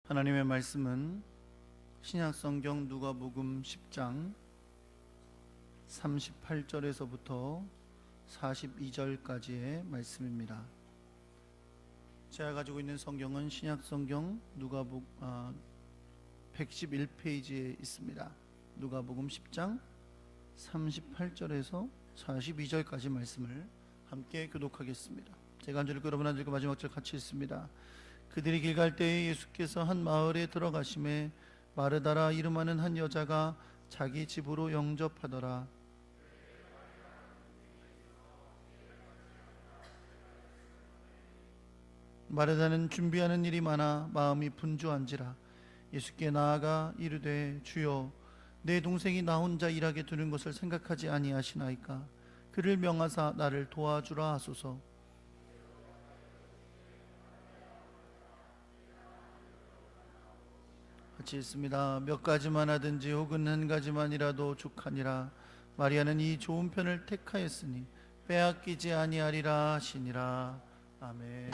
하나님의 말씀은 신약성경 누가복음 10장 38절에서부터 42절까지의 말씀입니다. 제가 가지고 있는 성경은 신약성경 누가복음 111페이지에 있습니다. 누가복음 10장 38절에서 42절까지 말씀을 함께 교독하겠습니다. 제가 한 절 읽고 여러분 한 절 읽고 마지막 절 같이 읽습니다. 그들이 길 갈 때에 예수께서 한 마을에 들어가심에 마르다라 이름하는 한 여자가 자기 집으로 영접하더라. 마르다는 준비하는 일이 많아 마음이 분주한지라 예수께 나아가 이르되 주여 내 동생이 나 혼자 일하게 두는 것을 생각하지 아니하시나이까. 그를 명하사 나를 도와주라 하소서. 같이 읽습니다. 몇 가지만 하든지 혹은 한 가지만이라도 족하니라. 마리아는 이 좋은 편을 택하였으니 빼앗기지 아니하리라 하시니라. 아멘.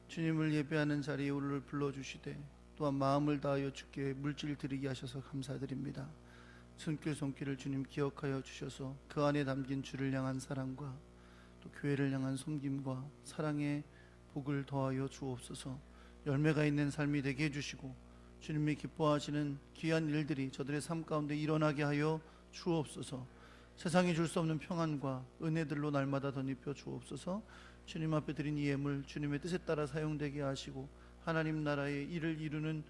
주님을 예배하는 자리에 우리를 불러주시되 또한 마음을 다하여 주께 물질 드리게 하셔서 감사드립니다. 손길 손길을 주님 기억하여 주셔서 그 안에 담긴 주를 향한 사랑과 또 교회를 향한 섬김과 사랑의 복을 더하여 주옵소서. 열매가 있는 삶이 되게 해주시고 주님이 기뻐하시는 귀한 일들이 저들의 삶 가운데 일어나게 하여 주옵소서. 세상이 줄 수 없는 평안과 은혜들로 날마다 덧입혀 주옵소서. 주님 앞에 드린 이 예물 주님의 뜻에 따라 사용되게 하시고 하나님 나라의 일을 이루는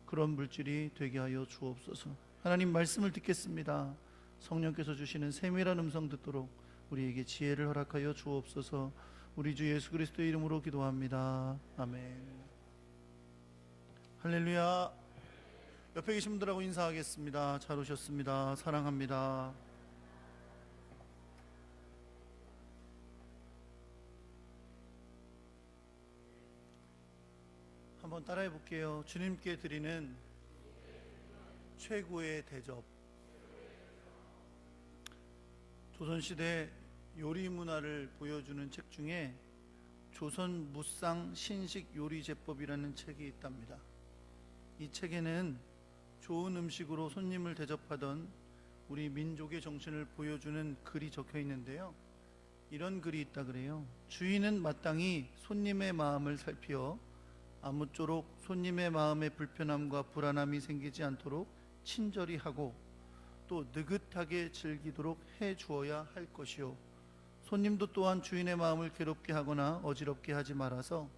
그런 물질이 되게 하여 주옵소서. 하나님 말씀을 듣겠습니다. 성령께서 주시는 세밀한 음성 듣도록 우리에게 지혜를 허락하여 주옵소서. 우리 주 예수 그리스도의 이름으로 기도합니다. 아멘. 할렐루야. 옆에 계신 분들하고 인사하겠습니다. 잘 오셨습니다. 사랑합니다. 한번 따라해 볼게요. 주님께 드리는 최고의 대접. 조선시대 요리 문화를 보여주는 책 중에 조선 무상 신식 요리 제법이라는 책이 있답니다. 이 책에는 좋은 음식으로 손님을 대접하던 우리 민족의 정신을 보여주는 글이 적혀 있는데요. 이런 글이 있다 그래요. 주인은 마땅히 손님의 마음을 살피어 아무쪼록 손님의 마음에 불편함과 불안함이 생기지 않도록 친절히 하고 또 느긋하게 즐기도록 해 주어야 할 것이요, 손님도 또한 주인의 마음을 괴롭게 하거나 어지럽게 하지 말아서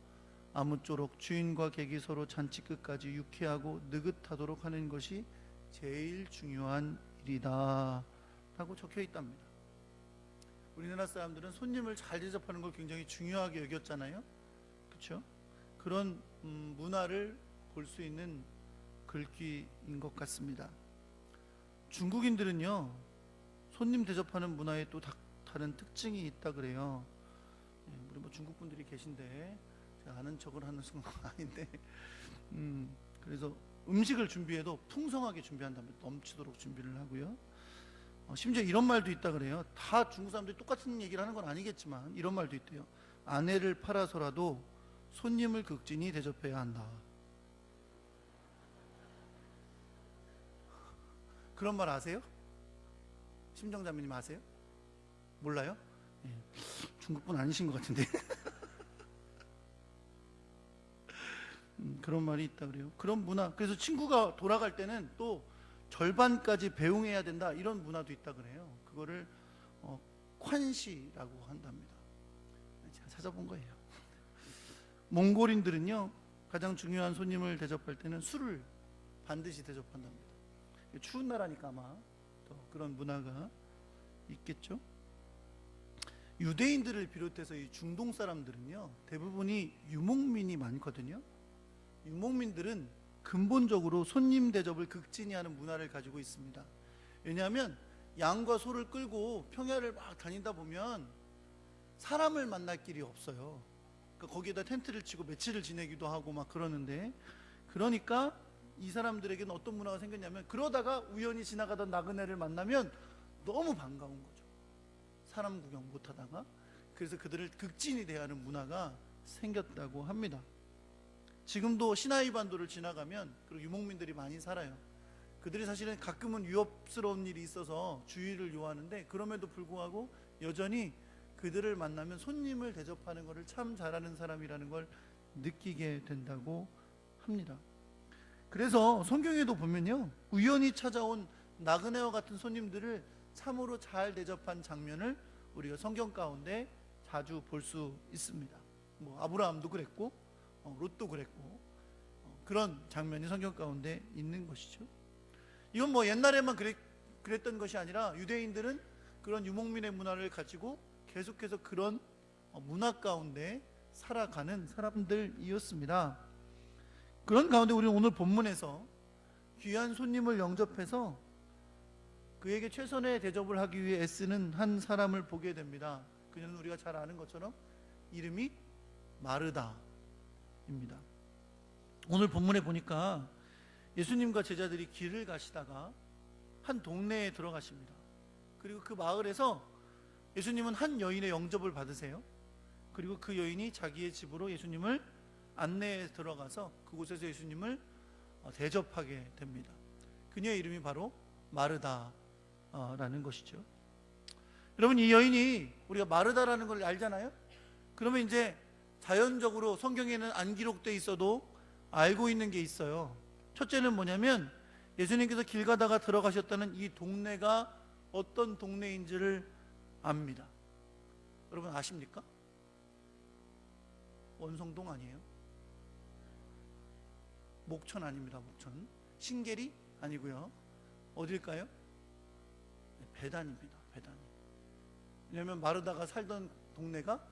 아무쪼록 주인과 객이 서로 잔치 끝까지 유쾌하고 느긋하도록 하는 것이 제일 중요한 일이다 라고 적혀 있답니다. 우리나라 사람들은 손님을 잘 대접하는 걸 굉장히 중요하게 여겼잖아요. 그렇죠? 그런 문화를 볼 수 있는 글귀인 것 같습니다. 중국인들은요, 손님 대접하는 문화에 또 다른 특징이 있다 그래요. 우리 뭐 중국 분들이 계신데 제가 아는 척을 하는 건 아닌데, 그래서 음식을 준비해도 풍성하게 준비한답니다. 넘치도록 준비를 하고요. 심지어 이런 말도 있다 그래요. 다 중국 사람들이 똑같은 얘기를 하는 건 아니겠지만 이런 말도 있대요. 아내를 팔아서라도 손님을 극진히 대접해야 한다. 그런 말 아세요? 심정자매님 아세요? 몰라요? 예. 중국분 아니신 것 같은데. 그런 말이 있다 그래요. 그런 문화. 그래서 친구가 돌아갈 때는 또 절반까지 배웅해야 된다, 이런 문화도 있다 그래요. 그거를 콴시라고 한답니다. 제가 찾아본 거예요. 몽골인들은요, 가장 중요한 손님을 대접할 때는 술을 반드시 대접한답니다. 추운 나라니까 아마 더 그런 문화가 있겠죠. 유대인들을 비롯해서 이 중동 사람들은요, 대부분이 유목민이 많거든요. 유목민들은 근본적으로 손님 대접을 극진히 하는 문화를 가지고 있습니다. 왜냐하면 양과 소를 끌고 평야를 막 다니다 보면 사람을 만날 길이 없어요. 그러니까 거기에다 텐트를 치고 며칠을 지내기도 하고 막 그러는데, 그러니까 이 사람들에게는 어떤 문화가 생겼냐면, 그러다가 우연히 지나가던 나그네를 만나면 너무 반가운 거죠. 사람 구경 못하다가. 그래서 그들을 극진히 대하는 문화가 생겼다고 합니다. 지금도 시나이 반도를 지나가면 그리고 유목민들이 많이 살아요. 그들이 사실은 가끔은 위협스러운 일이 있어서 주의를 요하는데, 그럼에도 불구하고 여전히 그들을 만나면 손님을 대접하는 것을 참 잘하는 사람이라는 걸 느끼게 된다고 합니다. 그래서 성경에도 보면요, 우연히 찾아온 나그네와 같은 손님들을 참으로 잘 대접한 장면을 우리가 성경 가운데 자주 볼 수 있습니다. 뭐 아브라함도 그랬고 롯도 그랬고, 그런 장면이 성경 가운데 있는 것이죠. 이건 뭐 옛날에만 그랬던 것이 아니라 유대인들은 그런 유목민의 문화를 가지고 계속해서 그런 문화 가운데 살아가는 사람들이었습니다. 그런 가운데 우리는 오늘 본문에서 귀한 손님을 영접해서 그에게 최선의 대접을 하기 위해 애쓰는 한 사람을 보게 됩니다. 그녀는 우리가 잘 아는 것처럼 이름이 마르다입니다. 오늘 본문에 보니까 예수님과 제자들이 길을 가시다가 한 동네에 들어가십니다. 그리고 그 마을에서 예수님은 한 여인의 영접을 받으세요. 그리고 그 여인이 자기의 집으로 예수님을 안내해 들어가서 그곳에서 예수님을 대접하게 됩니다. 그녀의 이름이 바로 마르다라는 것이죠. 여러분, 이 여인이 우리가 마르다라는 걸 알잖아요. 그러면 이제 자연적으로 성경에는 안 기록돼 있어도 알고 있는 게 있어요. 첫째는 뭐냐면, 예수님께서 길 가다가 들어가셨다는 이 동네가 어떤 동네인지를 압니다. 여러분 아십니까? 원성동 아니에요? 목천 아닙니다. 목천. 신계리 아니고요. 어딜까요? 베단입니다. 베다니. 왜냐하면 마르다가 살던 동네가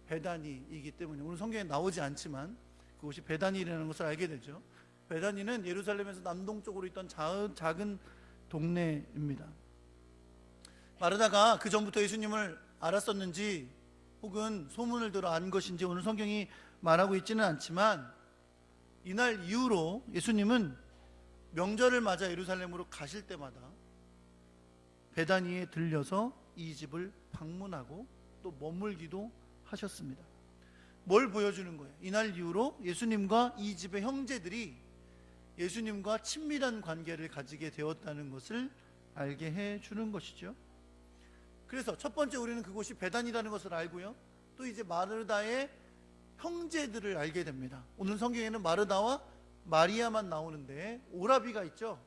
베다니이기 때문에 오늘 성경에 나오지 않지만 그곳이 베다니라는 것을 알게 되죠. 베다니는 예루살렘에서 남동쪽으로 있던 작은 동네입니다. 마르다가 그 전부터 예수님을 알았었는지 혹은 소문을 들어 안 것인지 오늘 성경이 말하고 있지는 않지만 이날 이후로 예수님은 명절을 맞아 예루살렘으로 가실 때마다 베다니에 들려서 이 집을 방문하고 또 머물기도 하셨습니다. 뭘 보여주는 거예요? 이날 이후로 예수님과 이 집의 형제들이 예수님과 친밀한 관계를 가지게 되었다는 것을 알게 해주는 것이죠. 그래서 첫 번째 우리는 그곳이 베단이라는 것을 알고요, 또 이제 마르다의 형제들을 알게 됩니다. 오늘 성경에는 마르다와 마리아만 나오는데 오라비가 있죠.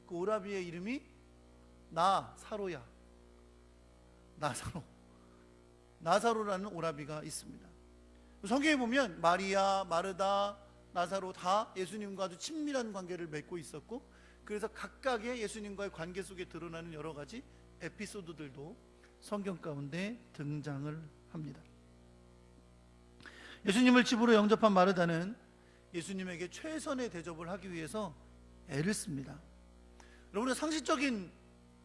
그 오라비의 이름이 나사로야. 나사로라는 오라비가 있습니다. 성경에 보면 마리아, 마르다, 나사로 다 예수님과 아주 친밀한 관계를 맺고 있었고, 그래서 각각의 예수님과의 관계 속에 드러나는 여러 가지 에피소드들도 성경 가운데 등장을 합니다. 예수님을 집으로 영접한 마르다는 예수님에게 최선의 대접을 하기 위해서 애를 씁니다. 여러분, 상식적인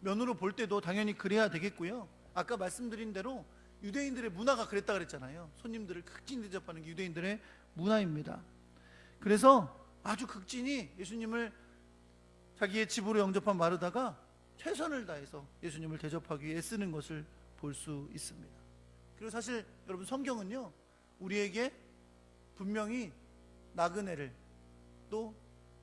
면으로 볼 때도 당연히 그래야 되겠고요, 아까 말씀드린 대로 유대인들의 문화가 그랬다 그랬잖아요. 손님들을 극진히 대접하는 게 유대인들의 문화입니다. 그래서 아주 극진히 예수님을 자기의 집으로 영접한 마르다가 최선을 다해서 예수님을 대접하기 위해 애쓰는 것을 볼 수 있습니다. 그리고 사실 여러분, 성경은요 우리에게 분명히 나그네를 또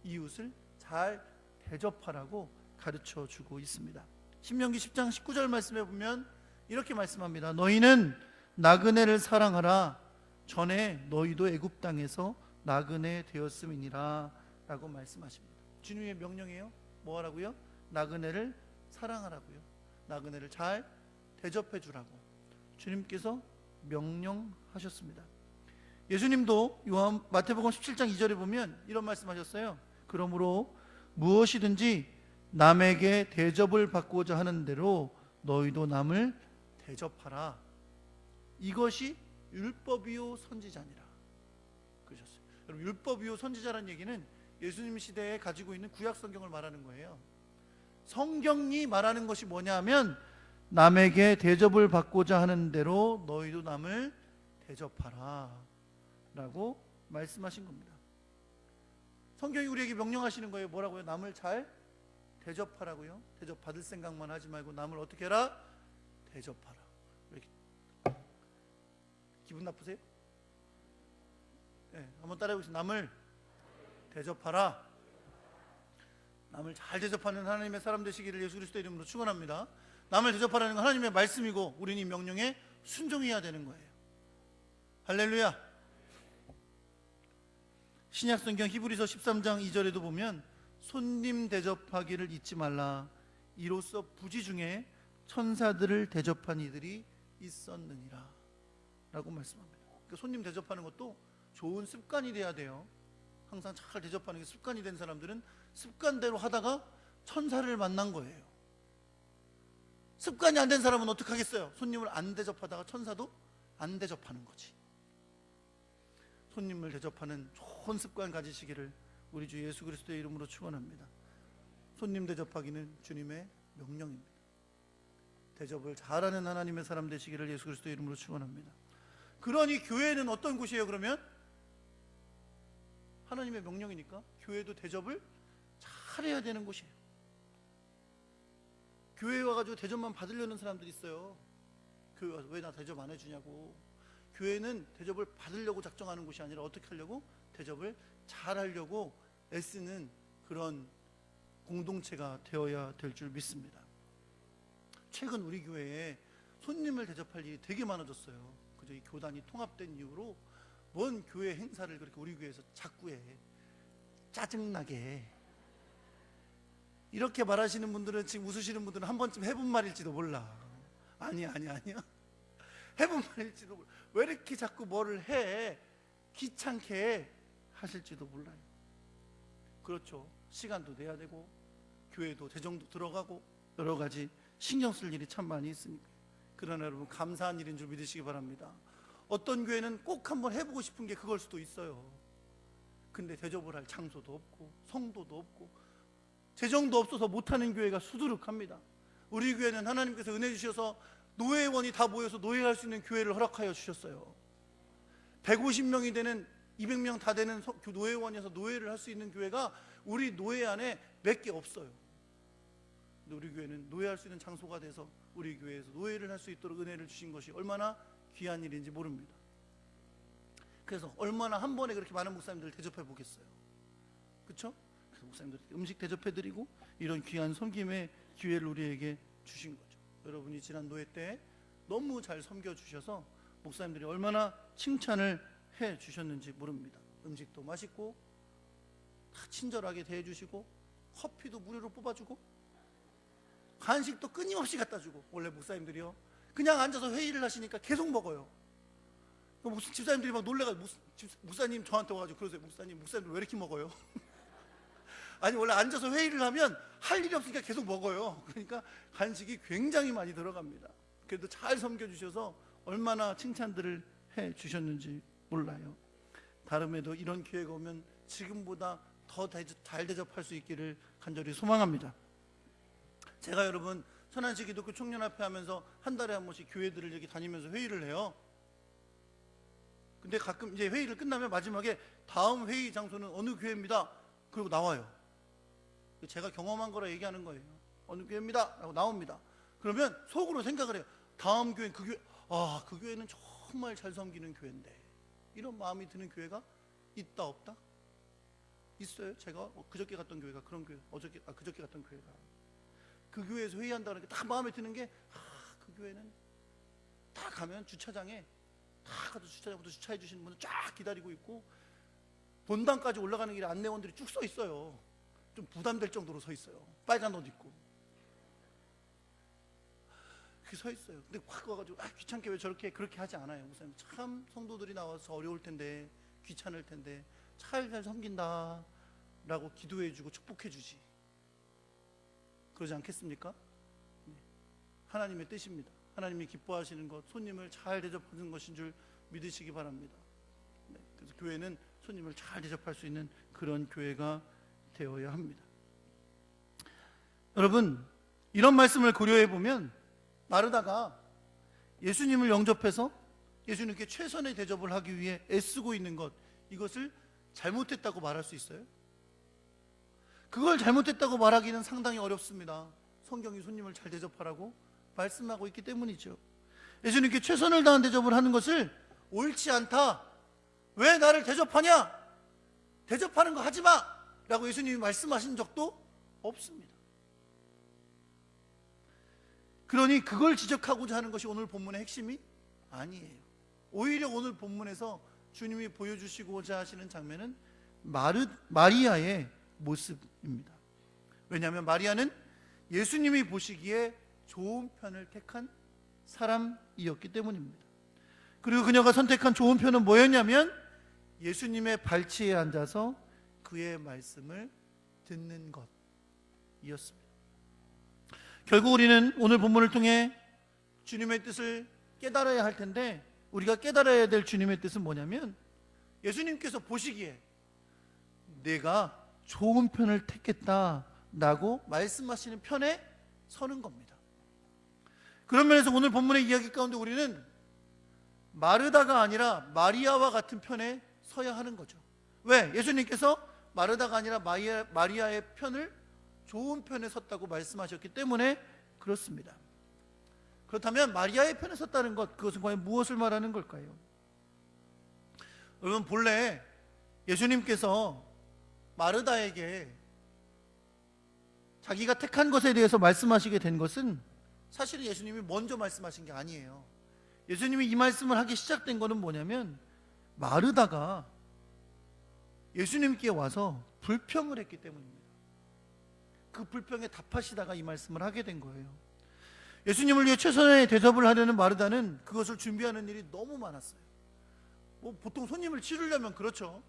이웃을 잘 대접하라고 가르쳐 주고 있습니다. 신명기 10장 19절 말씀에 보면 이렇게 말씀합니다. 너희는 나그네를 사랑하라. 전에 너희도 애굽 땅에서 나그네 되었음이니라 라고 말씀하십니다. 주님의 명령이에요. 뭐 하라고요? 나그네를 사랑하라고요. 나그네를 잘 대접해 주라고 주님께서 명령하셨습니다. 예수님도 마태복음 17장 2절에 보면 이런 말씀하셨어요. 그러므로 무엇이든지 남에게 대접을 받고자 하는 대로 너희도 남을 대접하라. 이것이 율법이요 선지자니라 그러셨어요. 여러분, 율법이요 선지자라는 얘기는 예수님 시대에 가지고 있는 구약 성경을 말하는 거예요. 성경이 말하는 것이 뭐냐면 남에게 대접을 받고자 하는 대로 너희도 남을 대접하라 라고 말씀하신 겁니다. 성경이 우리에게 명령하시는 거예요. 뭐라고요? 남을 잘 대접하라고요. 대접받을 생각만 하지 말고 남을 어떻게 해라? 대접하라. 이렇게. 기분 나쁘세요? 네, 한번 따라해보세요. 남을 대접하라. 남을 잘 대접하는 하나님의 사람 되시기를 예수 그리스도의 이름으로 축원합니다. 남을 대접하라는 건 하나님의 말씀이고 우리는 이 명령에 순종해야 되는 거예요. 할렐루야. 신약성경 히브리서 13장 2절에도 보면 손님 대접하기를 잊지 말라. 이로써 부지 중에 천사들을 대접한 이들이 있었느니라 라고 말씀합니다. 그러니까 손님 대접하는 것도 좋은 습관이 돼야 돼요. 항상 잘 대접하는 게 습관이 된 사람들은 습관대로 하다가 천사를 만난 거예요. 습관이 안 된 사람은 어떻게 하겠어요? 손님을 안 대접하다가 천사도 안 대접하는 거지. 손님을 대접하는 좋은 습관 가지시기를 우리 주 예수 그리스도의 이름으로 축원합니다. 손님 대접하기는 주님의 명령입니다. 대접을 잘하는 하나님의 사람 되시기를 예수 그리스도의 이름으로 축원합니다. 그러니 교회는 어떤 곳이에요? 그러면 하나님의 명령이니까 교회도 대접을 잘해야 되는 곳이에요. 교회에 와가지고 대접만 받으려는 사람들이 있어요. 교회 와서 왜 나 대접 안 해주냐고. 교회는 대접을 받으려고 작정하는 곳이 아니라 어떻게 하려고? 대접을 잘하려고 애쓰는 그런 공동체가 되어야 될 줄 믿습니다. 최근 우리 교회에 손님을 대접할 일이 되게 많아졌어요. 그저 이 교단이 통합된 이후로 뭔 교회 행사를 그렇게 우리 교회에서 자꾸 해. 짜증나게. 이렇게 말하시는 분들은, 지금 웃으시는 분들은 한 번쯤 해본 말일지도 몰라. 아니야. 해본 말일지도 몰라. 왜 이렇게 자꾸 뭐를 해? 귀찮게 하실지도 몰라요. 그렇죠. 시간도 내야 되고 교회도 재정도 들어가고 여러 가지 신경 쓸 일이 참 많이 있으니까. 그러나 여러분, 감사한 일인 줄 믿으시기 바랍니다. 어떤 교회는 꼭 한번 해보고 싶은 게 그걸 수도 있어요. 근데 대접을 할 장소도 없고 성도도 없고 재정도 없어서 못하는 교회가 수두룩합니다. 우리 교회는 하나님께서 은혜 주셔서 노회원이 다 모여서 노예할 수 있는 교회를 허락하여 주셨어요. 150명이 되는 200명 다 되는 노회원이어서 노예를 할 수 있는 교회가 우리 노예 안에 몇 개 없어요. 근데 우리 교회는 노예할 수 있는 장소가 돼서 우리 교회에서 노예를 할 수 있도록 은혜를 주신 것이 얼마나 귀한 일인지 모릅니다. 그래서 얼마나 한 번에 그렇게 많은 목사님들을 대접해 보겠어요. 그렇죠? 그래서 목사님들 음식 대접해 드리고 이런 귀한 섬김의 기회를 우리에게 주신 거죠. 여러분이 지난 노예 때 너무 잘 섬겨 주셔서 목사님들이 얼마나 칭찬을 해 주셨는지 모릅니다. 음식도 맛있고 다 친절하게 대해 주시고 커피도 무료로 뽑아주고 간식도 끊임없이 갖다 주고. 원래 목사님들이요 그냥 앉아서 회의를 하시니까 계속 먹어요. 무슨 집사님들이 막 놀래가지고 목사님 저한테 와가지고 그러세요. 목사님들 왜 이렇게 먹어요? 아니 원래 앉아서 회의를 하면 할 일이 없으니까 계속 먹어요. 그러니까 간식이 굉장히 많이 들어갑니다. 그래도 잘 섬겨주셔서 얼마나 칭찬들을 해 주셨는지 몰라요. 다름에도 이런 기회가 오면 지금보다 더 잘 대접할 수 있기를 간절히 소망합니다. 제가 여러분 천안시 기독교 청년합회 하면서 한 달에 한 번씩 교회들을 이렇게 다니면서 회의를 해요. 근데 가끔 이제 회의를 끝나면 마지막에 다음 회의 장소는 어느 교회입니다. 그리고 나와요. 제가 경험한 거라 얘기하는 거예요. 어느 교회입니다. 라고 나옵니다. 그러면 속으로 생각을 해요. 다음 교회는 그 교회, 그 교회는 정말 잘 섬기는 교회인데. 이런 마음이 드는 교회가 있다 없다? 있어요. 제가 그저께 갔던 교회가 그런 교회, 그저께 갔던 교회가 그 교회에서 회의한다는 게 딱 마음에 드는 게, 그 교회는 딱 가면 주차장에 다 가서 주차장부터 주차해 주시는 분들 쫙 기다리고 있고 본당까지 올라가는 길에 안내원들이 쭉 서 있어요. 좀 부담될 정도로 서 있어요. 빨간 옷 입고 그렇게 서 있어요. 근데 확 와가지고 귀찮게 왜 저렇게 그렇게 하지 않아요. 목사님 참 성도들이 나와서 어려울 텐데 귀찮을 텐데 잘 섬긴다 라고 기도해 주고 축복해 주지. 그러지 않겠습니까? 하나님의 뜻입니다. 하나님이 기뻐하시는 것, 손님을 잘 대접하는 것인 줄 믿으시기 바랍니다. 그래서 교회는 손님을 잘 대접할 수 있는 그런 교회가 되어야 합니다. 여러분, 이런 말씀을 고려해 보면 마르다가 예수님을 영접해서 예수님께 최선의 대접을 하기 위해 애쓰고 있는 것, 이것을 잘못했다고 말할 수 있어요? 그걸 잘못했다고 말하기는 상당히 어렵습니다. 성경이 손님을 잘 대접하라고 말씀하고 있기 때문이죠. 예수님께 최선을 다한 대접을 하는 것을 옳지 않다, 왜 나를 대접하냐, 대접하는 거 하지 마 라고 예수님이 말씀하신 적도 없습니다. 그러니 그걸 지적하고자 하는 것이 오늘 본문의 핵심이 아니에요. 오히려 오늘 본문에서 주님이 보여주시고자 하시는 장면은 마리아의 모습입니다. 왜냐하면 마리아는 예수님이 보시기에 좋은 편을 택한 사람이었기 때문입니다. 그리고 그녀가 선택한 좋은 편은 뭐였냐면 예수님의 발치에 앉아서 그의 말씀을 듣는 것이었습니다. 결국 우리는 오늘 본문을 통해 주님의 뜻을 깨달아야 할 텐데, 우리가 깨달아야 될 주님의 뜻은 뭐냐면 예수님께서 보시기에 내가 좋은 편을 택했다라고 말씀하시는 편에 서는 겁니다. 그런 면에서 오늘 본문의 이야기 가운데 우리는 마르다가 아니라 마리아와 같은 편에 서야 하는 거죠. 왜? 예수님께서 마르다가 아니라 마리아의 편을 좋은 편에 섰다고 말씀하셨기 때문에 그렇습니다. 그렇다면 마리아의 편에 섰다는 것, 그것은 과연 무엇을 말하는 걸까요? 여러분, 본래 예수님께서 마르다에게 자기가 택한 것에 대해서 말씀하시게 된 것은 사실은 예수님이 먼저 말씀하신 게 아니에요. 예수님이 이 말씀을 하기 시작된 것은 뭐냐면 마르다가 예수님께 와서 불평을 했기 때문입니다. 그 불평에 답하시다가 이 말씀을 하게 된 거예요. 예수님을 위해 최선의 대접을 하려는 마르다는 그것을 준비하는 일이 너무 많았어요. 뭐 보통 손님을 치르려면 그렇죠.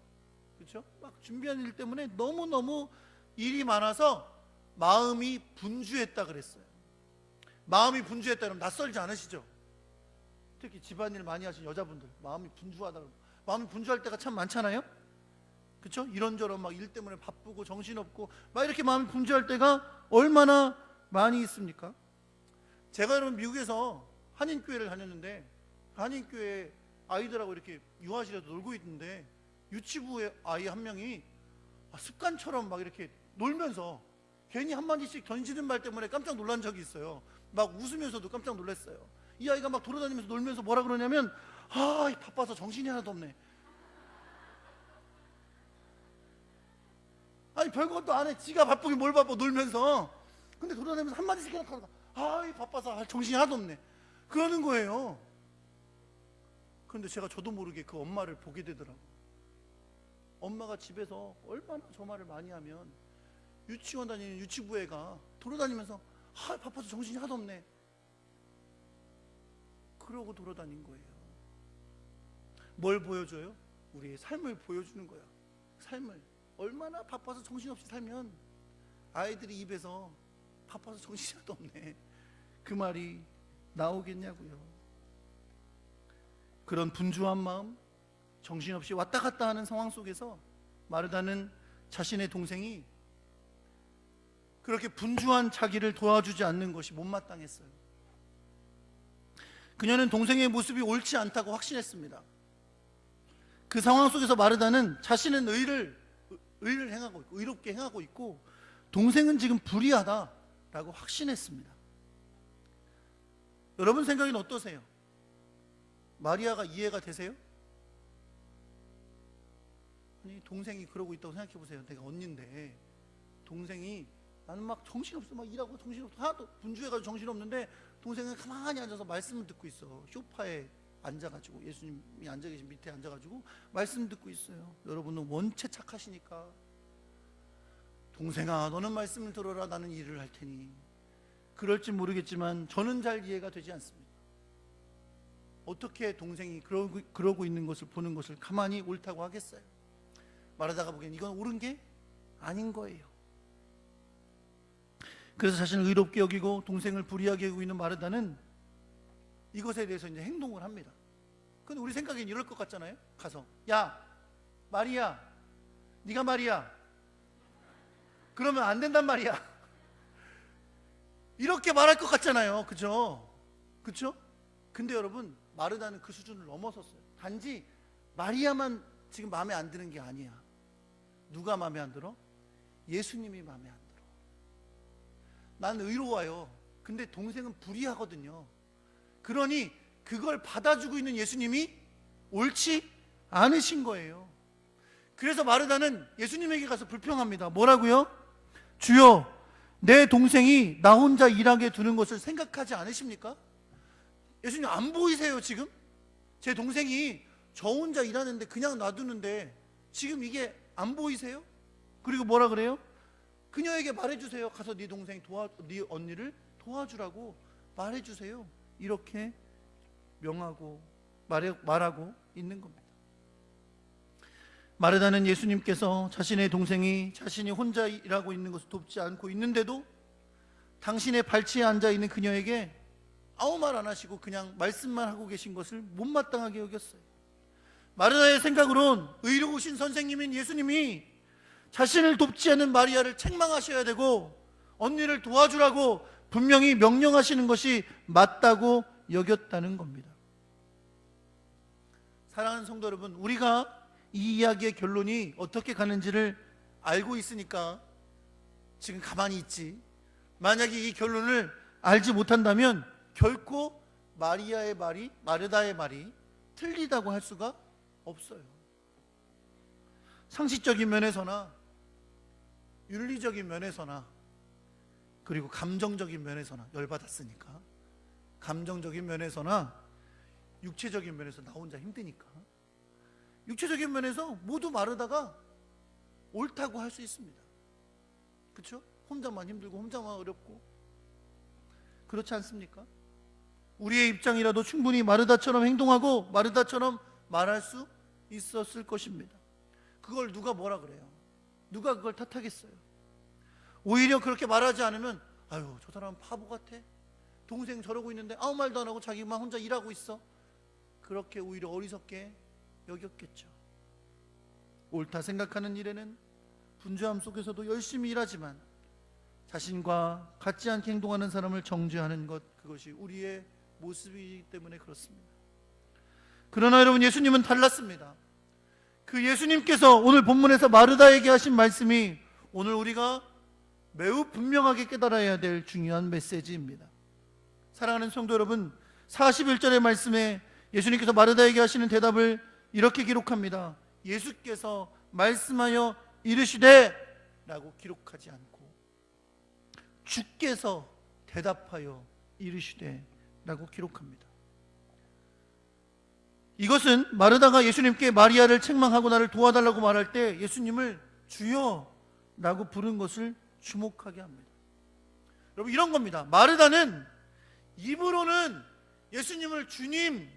그렇죠? 막 준비한 일 때문에 너무너무 일이 많아서 마음이 분주했다 그랬어요. 마음이 분주했다 그러면 낯설지 않으시죠? 특히 집안일 많이 하신 여자분들 마음이 분주하다 그러면 마음이 분주할 때가 참 많잖아요. 그렇죠? 이런저런 막 일 때문에 바쁘고 정신없고 막 이렇게 마음이 분주할 때가 얼마나 많이 있습니까? 제가 여러분 미국에서 한인교회를 다녔는데 한인교회 아이들하고 이렇게 유아실에서 놀고 있는데 유치부의 아이 한 명이 습관처럼 막 이렇게 놀면서 괜히 한마디씩 던지는 말 때문에 깜짝 놀란 적이 있어요. 막 웃으면서도 깜짝 놀랐어요. 이 아이가 막 돌아다니면서 놀면서 뭐라 그러냐면 바빠서 정신이 하나도 없네. 아니 별것도 안 해. 지가 바쁘게 뭘 바빠 놀면서. 근데 돌아다니면서 한마디씩 그냥 하다가 바빠서 정신이 하나도 없네 그러는 거예요. 그런데 저도 모르게 그 엄마를 보게 되더라고요. 엄마가 집에서 얼마나 저 말을 많이 하면 유치원 다니는 유치부 애가 돌아다니면서 바빠서 정신이 하나도 없네 그러고 돌아다닌 거예요. 뭘 보여줘요? 우리의 삶을 보여주는 거야. 삶을 얼마나 바빠서 정신없이 살면 아이들이 입에서 바빠서 정신이 하나도 없네 그 말이 나오겠냐고요. 그런 분주한 마음, 정신없이 왔다 갔다 하는 상황 속에서 마르다는 자신의 동생이 그렇게 분주한 자기를 도와주지 않는 것이 못마땅했어요. 그녀는 동생의 모습이 옳지 않다고 확신했습니다. 그 상황 속에서 마르다는 자신은 의를 행하고 있고 의롭게 행하고 있고 동생은 지금 불의하다라고 확신했습니다. 여러분 생각에는 어떠세요? 마리아가 이해가 되세요? 아니 동생이 그러고 있다고 생각해 보세요. 내가 언니인데 동생이 나는 막 정신없어 막 일하고 정신없어 하나도 분주해가지고 정신없는데 동생은 가만히 앉아서 말씀을 듣고 있어. 소파에 앉아가지고 예수님이 앉아 계신 밑에 앉아가지고 말씀 듣고 있어요. 여러분은 원체 착하시니까 동생아 너는 말씀을 들어라 나는 일을 할 테니 그럴지 모르겠지만 저는 잘 이해가 되지 않습니다. 어떻게 동생이 그러고 있는 것을 보는 것을 가만히 옳다고 하겠어요? 말하다가 보기엔 이건 옳은 게 아닌 거예요. 그래서 자신을 의롭게 여기고 동생을 불의하게 여기고 있는 마르다는 이것에 대해서 이제 행동을 합니다. 근데 우리 생각엔 이럴 것 같잖아요. 가서 야 마리아 네가 말이야 그러면 안 된단 말이야 이렇게 말할 것 같잖아요. 그죠? 그쵸? 근데 여러분 마르다는 그 수준을 넘어섰어요. 단지 마리아만 지금 마음에 안 드는 게 아니야. 누가 마음에 안 들어? 예수님이 마음에 안 들어. 난 의로워요. 근데 동생은 불의하거든요. 그러니 그걸 받아주고 있는 예수님이 옳지 않으신 거예요. 그래서 마르다는 예수님에게 가서 불평합니다. 뭐라고요? 주여 내 동생이 나 혼자 일하게 두는 것을 생각하지 않으십니까? 예수님 안 보이세요 지금? 제 동생이 저 혼자 일하는데 그냥 놔두는데 지금 이게 안 보이세요? 그리고 뭐라 그래요? 그녀에게 말해주세요. 가서 네 동생 네 언니를 도와주라고 말해주세요. 이렇게 명하고 말하고 있는 겁니다. 마르다는 예수님께서 자신의 동생이 자신이 혼자 일하고 있는 것을 돕지 않고 있는데도 당신의 발치에 앉아있는 그녀에게 아무 말 안 하시고 그냥 말씀만 하고 계신 것을 못마땅하게 여겼어요. 마르다의 생각으론 의로우신 선생님인 예수님이 자신을 돕지 않은 마리아를 책망하셔야 되고 언니를 도와주라고 분명히 명령하시는 것이 맞다고 여겼다는 겁니다. 사랑하는 성도 여러분, 우리가 이 이야기의 결론이 어떻게 가는지를 알고 있으니까 지금 가만히 있지. 만약에 이 결론을 알지 못한다면 결코 마리아의 말이 마르다의 말이 틀리다고 할 수가 없어요. 상식적인 면에서나 윤리적인 면에서나 그리고 감정적인 면에서나 열받았으니까 감정적인 면에서나 육체적인 면에서 나 혼자 힘드니까 육체적인 면에서 모두 마르다가 옳다고 할 수 있습니다. 그렇죠? 혼자만 힘들고 혼자만 어렵고 그렇지 않습니까? 우리의 입장이라도 충분히 마르다처럼 행동하고 마르다처럼 말할 수 있었을 것입니다. 그걸 누가 뭐라 그래요? 누가 그걸 탓하겠어요? 오히려 그렇게 말하지 않으면 아유, 저 사람은 바보 같아. 동생 저러고 있는데 아무 말도 안 하고 자기만 혼자 일하고 있어. 그렇게 오히려 어리석게 여겼겠죠. 옳다 생각하는 일에는 분주함 속에서도 열심히 일하지만 자신과 같지 않게 행동하는 사람을 정죄하는 것, 그것이 우리의 모습이기 때문에 그렇습니다. 그러나 여러분, 예수님은 달랐습니다. 그 예수님께서 오늘 본문에서 마르다에게 하신 말씀이 오늘 우리가 매우 분명하게 깨달아야 될 중요한 메시지입니다. 사랑하는 성도 여러분, 41절의 말씀에 예수님께서 마르다에게 하시는 대답을 이렇게 기록합니다. 예수께서 말씀하여 이르시되 라고 기록하지 않고 주께서 대답하여 이르시되 라고 기록합니다. 이것은 마르다가 예수님께 마리아를 책망하고 나를 도와달라고 말할 때 예수님을 주여 라고 부른 것을 주목하게 합니다. 여러분, 이런 겁니다. 마르다는 입으로는 예수님을 주님,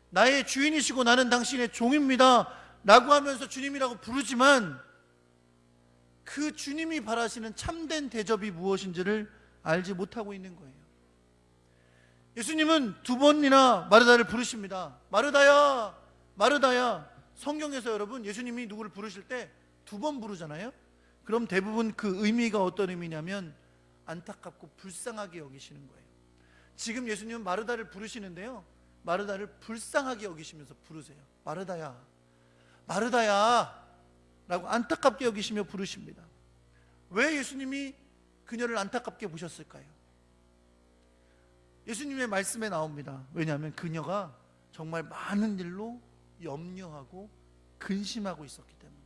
나의 주인이시고 나는 당신의 종입니다 라고 하면서 주님이라고 부르지만 그 주님이 바라시는 참된 대접이 무엇인지를 알지 못하고 있는 거예요. 예수님은 두 번이나 마르다를 부르십니다. 마르다야, 마르다야. 성경에서 여러분, 예수님이 누구를 부르실 때 두 번 부르잖아요. 그럼 대부분 그 의미가 어떤 의미냐면 안타깝고 불쌍하게 여기시는 거예요. 지금 예수님은 마르다를 부르시는데요, 마르다를 불쌍하게 여기시면서 부르세요. 마르다야, 마르다야 라고 안타깝게 여기시며 부르십니다. 왜 예수님이 그녀를 안타깝게 보셨을까요? 예수님의 말씀에 나옵니다. 왜냐하면 그녀가 정말 많은 일로 염려하고 근심하고 있었기 때문이에요.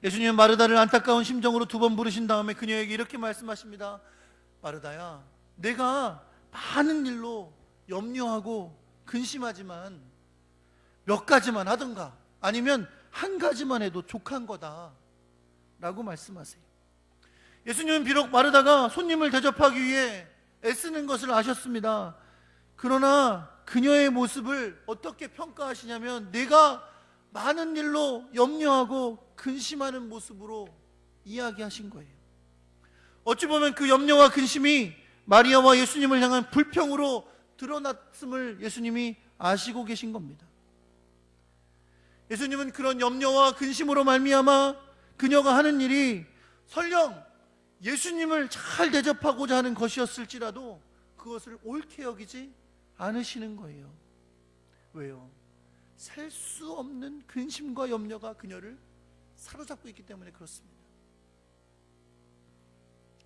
예수님은 마르다를 안타까운 심정으로 두 번 부르신 다음에 그녀에게 이렇게 말씀하십니다. 마르다야, 내가 많은 일로 염려하고 근심하지만 몇 가지만 하든가 아니면 한 가지만 해도 족한 거다 라고 말씀하세요. 예수님은 비록 마르다가 손님을 대접하기 위해 애쓰는 것을 아셨습니다. 그러나 그녀의 모습을 어떻게 평가하시냐면 내가 많은 일로 염려하고 근심하는 모습으로 이야기하신 거예요. 어찌 보면 그 염려와 근심이 마리아와 예수님을 향한 불평으로 드러났음을 예수님이 아시고 계신 겁니다. 예수님은 그런 염려와 근심으로 말미암아 그녀가 하는 일이 설령 예수님을 잘 대접하고자 하는 것이었을지라도 그것을 옳게 여기지 않으시는 거예요. 왜요? 셀 수 없는 근심과 염려가 그녀를 사로잡고 있기 때문에 그렇습니다.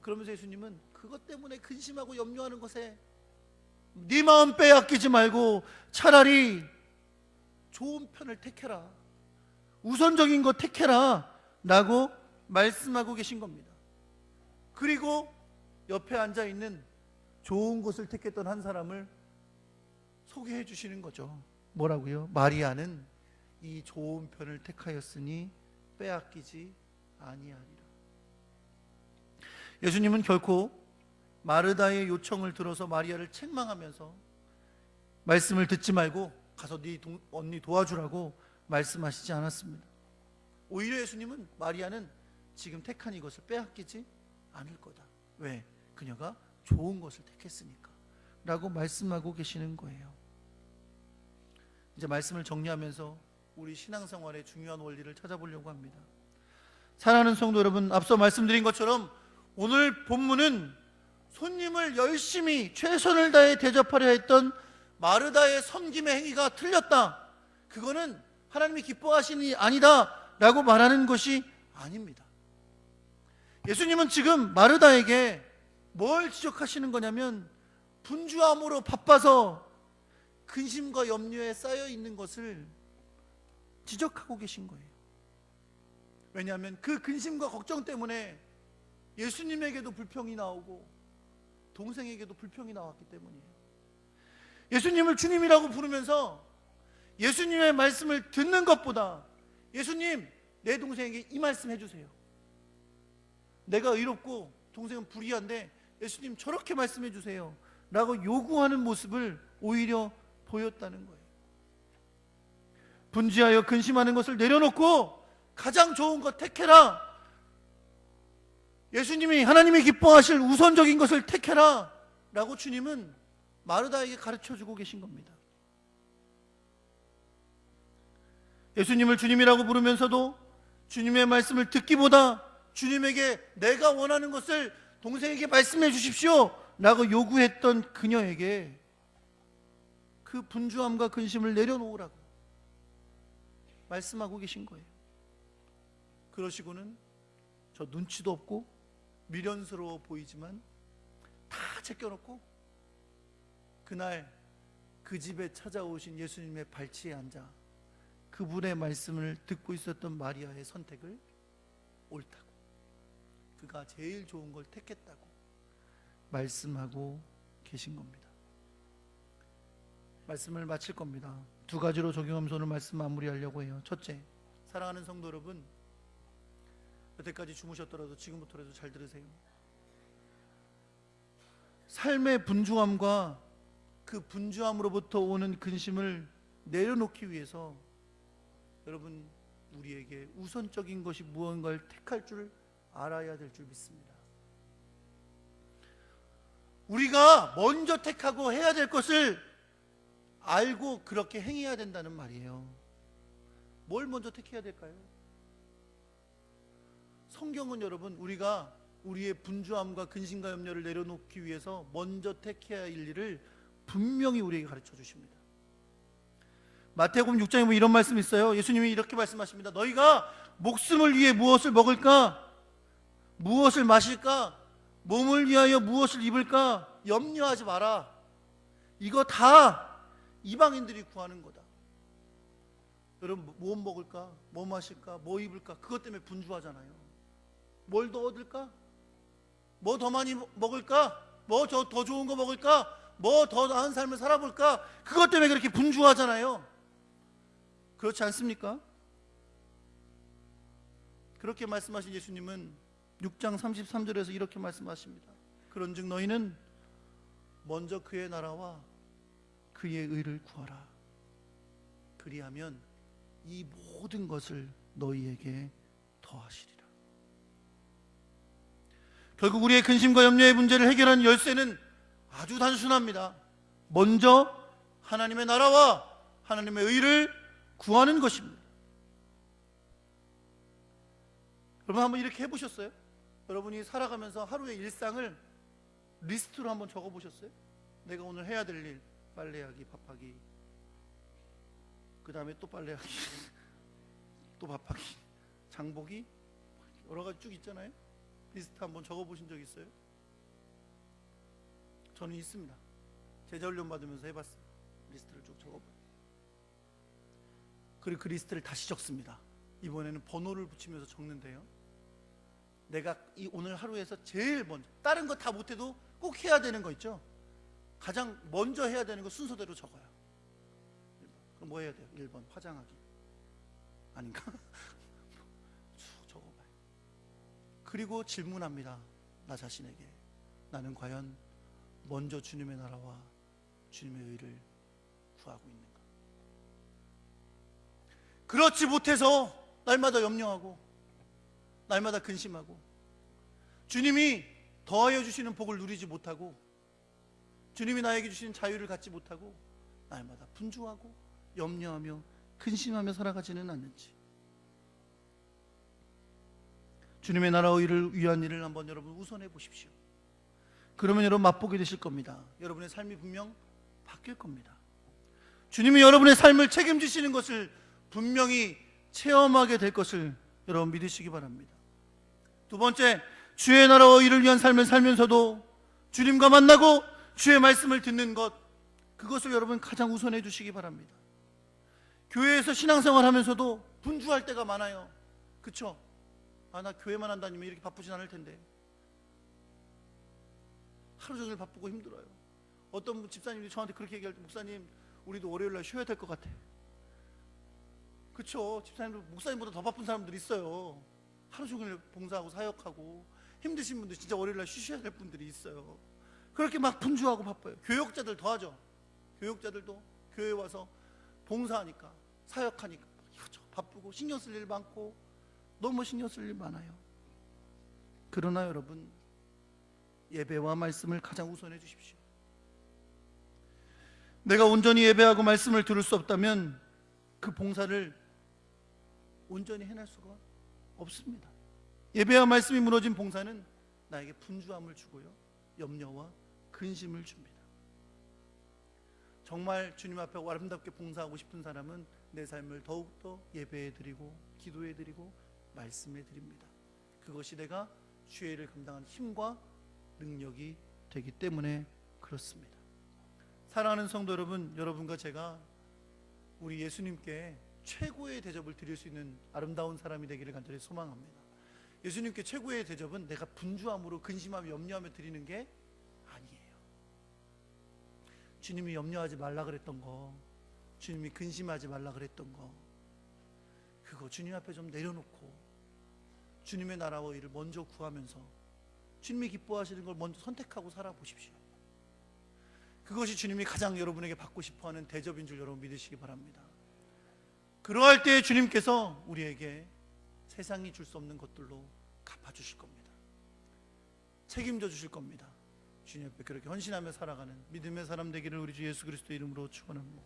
그러면서 예수님은 그것 때문에 근심하고 염려하는 것에 네 마음 빼앗기지 말고 차라리 좋은 편을 택해라, 우선적인 것 택해라 라고 말씀하고 계신 겁니다. 그리고 옆에 앉아있는 좋은 것을 택했던 한 사람을 소개해 주시는 거죠. 뭐라고요? 마리아는 이 좋은 편을 택하였으니 빼앗기지 아니하리라. 예수님은 결코 마르다의 요청을 들어서 마리아를 책망하면서 말씀을 듣지 말고 가서 네 언니 도와주라고 말씀하시지 않았습니다. 오히려 예수님은 마리아는 지금 택한 이것을 빼앗기지 않을 거다. 왜? 그녀가 좋은 것을 택했으니까 라고 말씀하고 계시는 거예요. 이제 말씀을 정리하면서 우리 신앙생활의 중요한 원리를 찾아보려고 합니다. 사랑하는 성도 여러분, 앞서 말씀드린 것처럼 오늘 본문은 손님을 열심히 최선을 다해 대접하려 했던 마르다의 섬김의 행위가 틀렸다, 그거는 하나님이 기뻐하시니 아니다 라고 말하는 것이 아닙니다. 예수님은 지금 마르다에게 뭘 지적하시는 거냐면 분주함으로 바빠서 근심과 염려에 쌓여 있는 것을 지적하고 계신 거예요. 왜냐하면 그 근심과 걱정 때문에 예수님에게도 불평이 나오고 동생에게도 불평이 나왔기 때문이에요. 예수님을 주님이라고 부르면서 예수님의 말씀을 듣는 것보다 예수님, 내 동생에게 이 말씀 해주세요, 내가 의롭고 동생은 불의한데 예수님 저렇게 말씀해 주세요 라고 요구하는 모습을 오히려 보였다는 거예요. 분주하여 근심하는 것을 내려놓고 가장 좋은 것 택해라. 예수님이 하나님이 기뻐하실 우선적인 것을 택해라 라고 주님은 마르다에게 가르쳐주고 계신 겁니다. 예수님을 주님이라고 부르면서도 주님의 말씀을 듣기보다 주님에게 내가 원하는 것을 동생에게 말씀해 주십시오 라고 요구했던 그녀에게 그 분주함과 근심을 내려놓으라고 말씀하고 계신 거예요. 그러시고는 저 눈치도 없고 미련스러워 보이지만 다 제껴놓고 그날 그 집에 찾아오신 예수님의 발치에 앉아 그분의 말씀을 듣고 있었던 마리아의 선택을 옳다고, 그가 제일 좋은 걸 택했다고 말씀하고 계신 겁니다. 말씀을 마칠 겁니다. 두 가지로 적용하면서 오늘 말씀 마무리하려고 해요. 첫째, 사랑하는 성도 여러분, 여태까지 주무셨더라도 지금부터라도 잘 들으세요. 삶의 분주함과 그 분주함으로부터 오는 근심을 내려놓기 위해서 여러분, 우리에게 우선적인 것이 무언가를 택할 줄 알아야 될 줄 믿습니다. 우리가 먼저 택하고 해야 될 것을 알고 그렇게 행해야 된다는 말이에요. 뭘 먼저 택해야 될까요? 성경은 여러분, 우리가 우리의 분주함과 근심과 염려를 내려놓기 위해서 먼저 택해야 할 일을 분명히 우리에게 가르쳐 주십니다. 마태복음 6장에 보면 이런 말씀이 있어요. 예수님이 이렇게 말씀하십니다. 너희가 목숨을 위해 무엇을 먹을까? 무엇을 마실까? 몸을 위하여 무엇을 입을까? 염려하지 마라. 이거 다 이방인들이 구하는 거다. 여러분, 뭐 먹을까? 뭐 마실까? 뭐 입을까? 그것 때문에 분주하잖아요. 뭘 더 얻을까? 뭐 더 많이 먹을까? 뭐 더 좋은 거 먹을까? 뭐 더 나은 삶을 살아볼까? 그것 때문에 그렇게 분주하잖아요. 그렇지 않습니까? 그렇게 말씀하신 예수님은 6장 33절에서 이렇게 말씀하십니다. 그런즉 너희는 먼저 그의 나라와 그의 의를 구하라. 그리하면 이 모든 것을 너희에게 더하시리라. 결국 우리의 근심과 염려의 문제를 해결하는 열쇠는 아주 단순합니다. 먼저 하나님의 나라와 하나님의 의를 구하는 것입니다. 여러분, 한번 이렇게 해보셨어요? 여러분이 살아가면서 하루의 일상을 리스트로 한번 적어보셨어요? 내가 오늘 해야 될 일, 빨래하기, 밥하기, 그 다음에 또 빨래하기, 또 밥하기, 장보기, 여러 가지 쭉 있잖아요. 리스트 한번 적어보신 적 있어요? 저는 있습니다. 제자훈련 받으면서 해봤어요. 리스트를 쭉 적어봐요. 그리고 그 리스트를 다시 적습니다. 이번에는 번호를 붙이면서 적는데요, 내가 이 오늘 하루에서 제일 먼저, 다른 거 다 못해도 꼭 해야 되는 거 있죠? 가장 먼저 해야 되는 거 순서대로 적어요. 1번. 그럼 뭐 해야 돼요? 1번 화장하기 아닌가? 쭉 적어봐요. 그리고 질문합니다. 나 자신에게, 나는 과연 먼저 주님의 나라와 주님의 의를 구하고 있는가? 그렇지 못해서 날마다 염려하고 날마다 근심하고 주님이 더하여 주시는 복을 누리지 못하고 주님이 나에게 주시는 자유를 갖지 못하고 날마다 분주하고 염려하며 근심하며 살아가지는 않는지, 주님의 나라의 일을 위한 일을 한번 여러분 우선해 보십시오. 그러면 여러분 맛보게 되실 겁니다. 여러분의 삶이 분명 바뀔 겁니다. 주님이 여러분의 삶을 책임지시는 것을 분명히 체험하게 될 것을 여러분 믿으시기 바랍니다. 두 번째, 주의 나라와 의를 위한 삶을 살면서도 주님과 만나고 주의 말씀을 듣는 것, 그것을 여러분 가장 우선해 주시기 바랍니다. 교회에서 신앙생활 하면서도 분주할 때가 많아요. 그쵸? 나 교회만 한다니면 이렇게 바쁘진 않을 텐데. 하루 종일 바쁘고 힘들어요. 어떤 집사님이 저한테 그렇게 얘기할 때, 목사님 우리도 월요일날 쉬어야 될 것 같아. 그쵸? 집사님들 목사님보다 더 바쁜 사람들 있어요. 하루 종일 봉사하고 사역하고 힘드신 분들 진짜 월요일날 쉬셔야 될 분들이 있어요. 그렇게 막 분주하고 바빠요. 교역자들 더하죠. 교역자들도 교회에 와서 봉사하니까 사역하니까 이것저것 바쁘고 신경 쓸 일 많고 너무 신경 쓸 일 많아요. 그러나 여러분, 예배와 말씀을 가장 우선해 주십시오. 내가 온전히 예배하고 말씀을 들을 수 없다면 그 봉사를 온전히 해낼 수가 없습니다. 예배와 말씀이 무너진 봉사는 나에게 분주함을 주고요, 염려와 근심을 줍니다. 정말 주님 앞에 아름답게 봉사하고 싶은 사람은 내 삶을 더욱더 예배해 드리고 기도해 드리고 말씀해 드립니다. 그것이 내가 주의 일을 감당하는 힘과 능력이 되기 때문에 그렇습니다. 사랑하는 성도 여러분, 여러분과 제가 우리 예수님께 최고의 대접을 드릴 수 있는 아름다운 사람이 되기를 간절히 소망합니다. 예수님께 최고의 대접은 내가 분주함으로 근심하며 염려하며 드리는 게 아니에요. 주님이 염려하지 말라 그랬던 거, 주님이 근심하지 말라 그랬던 거, 그거 주님 앞에 좀 내려놓고 주님의 나라와 일을 먼저 구하면서 주님이 기뻐하시는 걸 먼저 선택하고 살아보십시오. 그것이 주님이 가장 여러분에게 받고 싶어하는 대접인 줄 여러분 믿으시기 바랍니다. 그러할 때 주님께서 우리에게 세상이 줄 수 없는 것들로 갚아주실 겁니다. 책임져 주실 겁니다. 주님 앞에 그렇게 헌신하며 살아가는 믿음의 사람 되기를 우리 주 예수 그리스도의 이름으로 축원합니다.